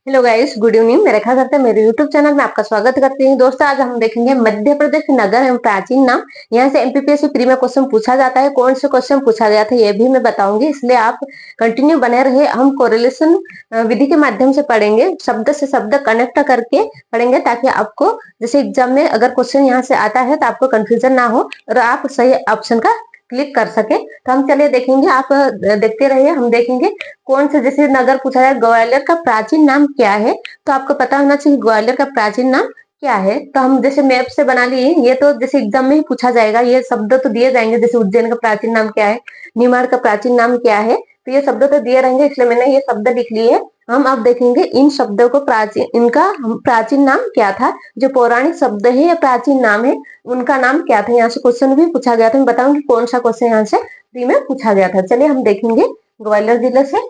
Hello guys, good evening. मैं रेखा करते हैं मेरे यूट्यूब चैनल में आपका स्वागत करती हूँ। दोस्तों, आज हम देखेंगे मध्य प्रदेश के नगर एवं प्राचीन नाम। यहाँ से एमपीपीएससी प्री में क्वेश्चन पूछा जाता है। कौन से क्वेश्चन पूछा गया था ये भी मैं बताऊंगी, इसलिए आप कंटिन्यू बने रहे। हम कोरिलेशन विधि के माध्यम से पढ़ेंगे, शब्द से शब्द कनेक्ट करके पढ़ेंगे, ताकि आपको जैसे एग्जाम में अगर क्वेश्चन यहाँ से आता है तो आपको कंफ्यूजन ना हो और आप सही ऑप्शन का क्लिक कर सके। तो हम चलिए देखेंगे, आप देखते रहिए। हम देखेंगे कौन से, जैसे नगर पूछा जाए ग्वालियर का प्राचीन नाम क्या है, तो आपको पता होना चाहिए ग्वालियर का प्राचीन नाम क्या है। तो हम जैसे मैप से बना लिए, ये तो जैसे एग्जाम में ही पूछा जाएगा, ये शब्द तो दिए जाएंगे। जैसे उज्जैन का प्राचीन नाम क्या है, निमाड़ का प्राचीन नाम क्या है, तो ये शब्द तो दिए रहेंगे, इसलिए मैंने ये शब्द लिख लिए। हम अब देखेंगे इन शब्दों को प्राचीन, इनका प्राचीन नाम क्या था। जो पौराणिक शब्द है या प्राचीन नाम है, उनका नाम क्या था। यहाँ से क्वेश्चन भी पूछा गया था, मैं बताऊंगी कौन सा क्वेश्चन यहाँ से प्री में पूछा गया था। चलिए हम देखेंगे ग्वालियर जिले से।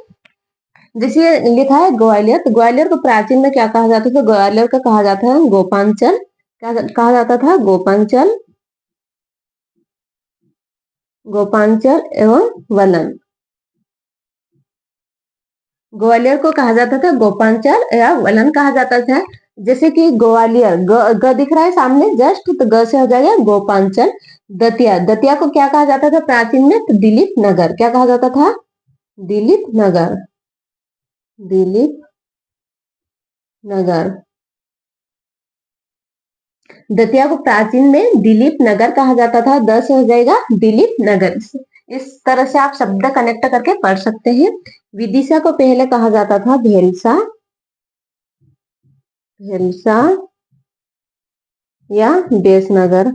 जैसे लिखा है ग्वालियर, तो ग्वालियर को प्राचीन में क्या कहा जाता था। ग्वालियर का कहा जाता है गोपांचल। क्या कहा जाता था? गोपांचल, गोपांचल एवं वलन। ग्वालियर को कहा जाता था गोपांचल या वलन कहा जाता था। जैसे कि ग्वालियर, ग दिख रहा है सामने जस्ट, तो ग से हो जाएगा गोपांचल। दतिया, दतिया को क्या कहा जाता था प्राचीन में? तो दिलीप नगर। क्या कहा जाता था? दिलीप नगर, दिलीप नगर। दतिया को प्राचीन में दिलीप नगर कहा जाता था। 10 हो जाएगा दिलीप नगर। इस तरह से आप शब्द कनेक्ट करके पढ़ सकते हैं। विदिशा को पहले कहा जाता था भेलसा, भेलसा या बेसनगर,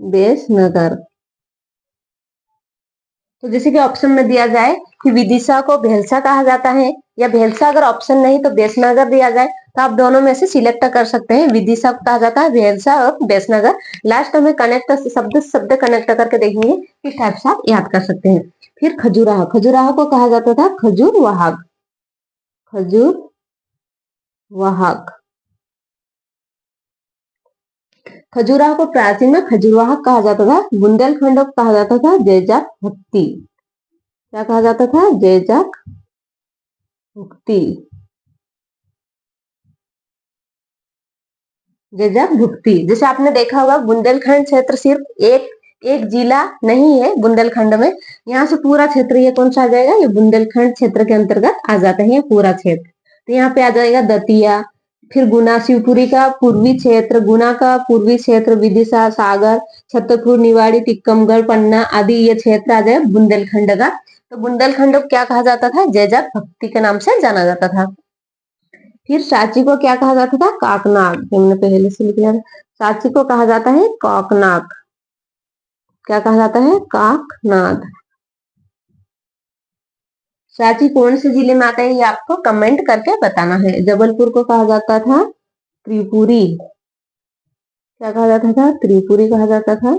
बेसनगर। तो जैसे कि ऑप्शन में दिया जाए कि विदिशा को भेलसा कहा जाता है या भेलसा, अगर ऑप्शन नहीं तो बेसनगर दिया जाए, तो आप दोनों में से सिलेक्ट कर सकते हैं। विदिशा को कहा जाता है भेलसा और बेसनगर। लास्ट में कनेक्ट शब्द शब्द कनेक्ट करके देखेंगे किस टाइप से आप याद कर सकते हैं। फिर खजुराहो, खजुराहो को कहा जाता था खजूर वाहक, खजूर वाहक। खजुराहो को प्राचीन में खजूरवाहक कहा जाता था। बुंदेलखंड को कहा जाता था जैजाक भक्ति। क्या कहा जाता था? जैजाक भुक्ति, जैजाक भुक्ति। जैसे आपने देखा होगा बुंदेलखंड क्षेत्र सिर्फ एक एक जिला नहीं है बुंदेलखंड में, यहाँ से पूरा क्षेत्र, ये कौन सा आ जाएगा? ये बुंदेलखंड क्षेत्र के अंतर्गत आ जाता है ये पूरा क्षेत्र। तो यहाँ पे आ जाएगा दतिया, फिर गुना, शिवपुरी का पूर्वी क्षेत्र, गुना का पूर्वी क्षेत्र, विदिशा, सागर, छतरपुर, निवाड़ी, टिक्कमगढ़, पन्ना आदि ये क्षेत्र आ जाए बुंदेलखंड का। तो बुंदेलखंड को क्या कहा जाता था? जैजाक भक्ति के नाम से जाना जाता था। फिर सांची को क्या कहा जाता था? काकनाग। हमने पहले से लिख लिया था। सांची को कहा जाता है काकनाग। क्या कहा जाता है? काकनाग। सांची कौन से जिले में आता है ये आपको कमेंट करके बताना है। जबलपुर को कहा जाता था त्रिपुरी। क्या कहा जाता था? त्रिपुरी कहा जाता था।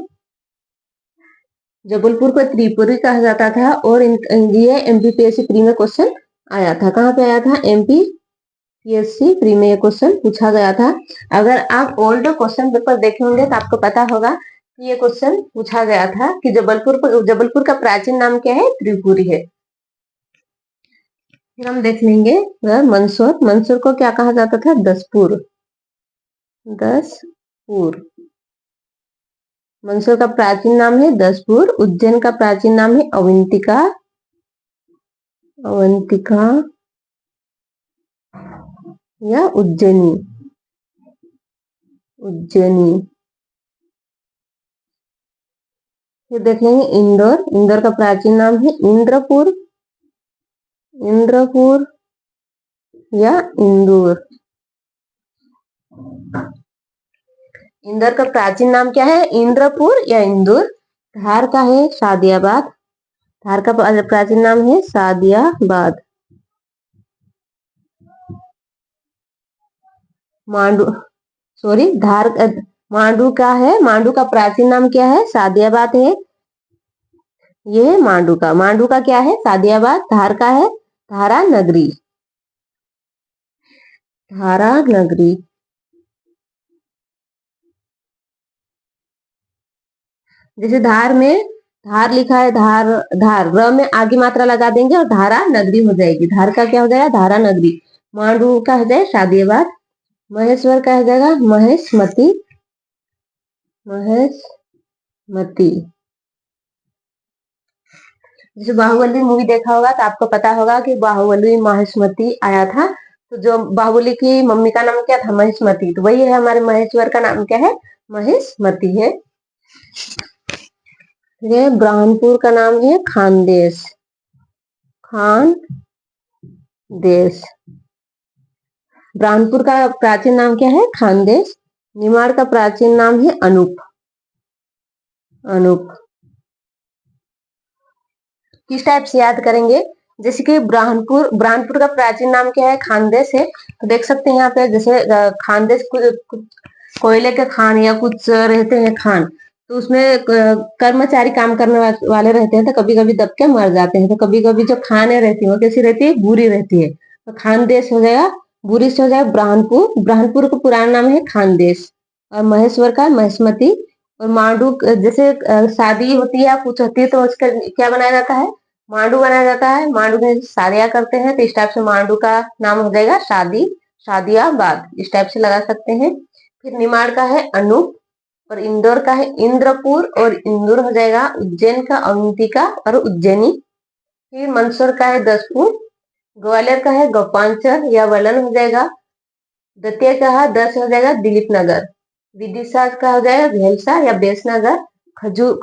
जबलपुर को त्रिपुरी कहा जाता था। और ये एमपीपीएससी प्री में क्वेश्चन आया था। कहाँ पे आया था? एमपीपीएससी प्री में ये क्वेश्चन पूछा गया था। अगर आप ओल्ड क्वेश्चन पेपर देखे होंगे तो आपको पता होगा कि ये क्वेश्चन पूछा गया था कि जबलपुर का प्राचीन नाम क्या है? त्रिपुरी है। फिर हम देख लेंगे मंदसौर, मंदसौर को क्या कहा जाता था? दसपुर, दसपुर। मंदसौर का प्राचीन नाम है दसपुर। उज्जैन का प्राचीन नाम है अवंतिका, अवंतिका या उज्जैनी, उज्जैनी। फिर देख लेंगे इंदौर, इंदौर का प्राचीन नाम है इंद्रपुर, इंद्रपुर या इंदौर। इंदौर का प्राचीन नाम क्या है? इंद्रपुर या इंदौर। धार का है सादियाबाद, धार का प्राचीन नाम है सादियाबाद। मांडू, सॉरी, धार, मांडू का है, मांडू का प्राचीन नाम क्या है? सादियाबाद है। ये है मांडू का, मांडू का क्या है? सादियाबाद। धार का है धारा नगरी, धारा नगरी। जैसे धार में धार लिखा है, धार, धार र में आगे मात्रा लगा देंगे और धारा नगरी हो जाएगी। धार का क्या हो जाएगा? धारा नगरी। मांडू का हो जाए शादीबाद, महेश्वर का हो जाएगा महेशमती, महेशमती। जैसे बाहुबली मूवी देखा होगा तो आपको पता होगा कि बाहुबली महेशमती आया था। तो जो बाहुबली की मम्मी का नाम क्या था? महेशमती। तो वही है हमारे महेश्वर का नाम क्या है? महेशमती है। ये ब्रह्मपुर का नाम है खानदेश, खानदेश। ब्रह्मपुर का प्राचीन नाम क्या है? खानदेश। निमाड़ का प्राचीन नाम है अनूप, अनूप। किस टाइप से याद करेंगे? जैसे कि ब्रह्मपुर का प्राचीन नाम क्या है? खानदेश है। तो देख सकते हैं यहाँ पे, जैसे खानदेश कुछ कोयले के खान या कुछ रहते हैं खान, तो उसमें कर्मचारी काम करने वाले रहते हैं, तो कभी कभी दब के मर जाते हैं। तो कभी कभी जो खाने रहती है वो कैसी रहती है? बुरी रहती है। तो खानदेश हो जाएगा, बुरी से हो जाएगा ब्रह्मपुर। ब्रह्मपुर का पुराना नाम है खानदेश। और महेश्वर का महेशमती। और मांडू जैसे शादी होती है या कुछ होती है तो उसका क्या बनाया जाता है? मांडू बनाया जाता है। मांडू में शादियां करते हैं, तो इस टाइप से मांडू का नाम हो जाएगा शादी, शादियाबाद, इस टाइप से लगा सकते हैं। फिर निमाड़ का है अनूप, और इंदौर का है इंद्रपुर, और इंदौर हो जाएगा उज्जैन का अवंतिका और उज्जैनी। फिर मंदसौर का है दसपुर, ग्वालियर का है गोपांचल या वलन हो जाएगा। दतिया का है दस हो जाएगा दिलीप नगर। विदिशा का हो जाएगा भेलसा या बेसनगर।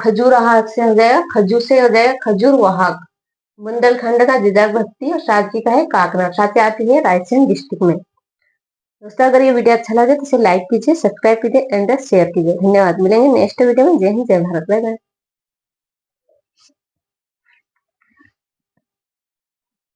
खजूराहा से हो जाएगा, खजूर से हो जाएगा खजूर वहाग। बुंदेलखंड का जिजाक भट्टी, और सांची का है काकनाथ। सांची आती है रायसेन डिस्ट्रिक्ट में। दोस्तों अगर ये वीडियो अच्छा लगे तो इसे लाइक कीजिए, सब्सक्राइब कीजिए एंड शेयर कीजिए। धन्यवाद। मिलेंगे नेक्स्ट वीडियो में। जय हिंद, जय भारत। Bye bye.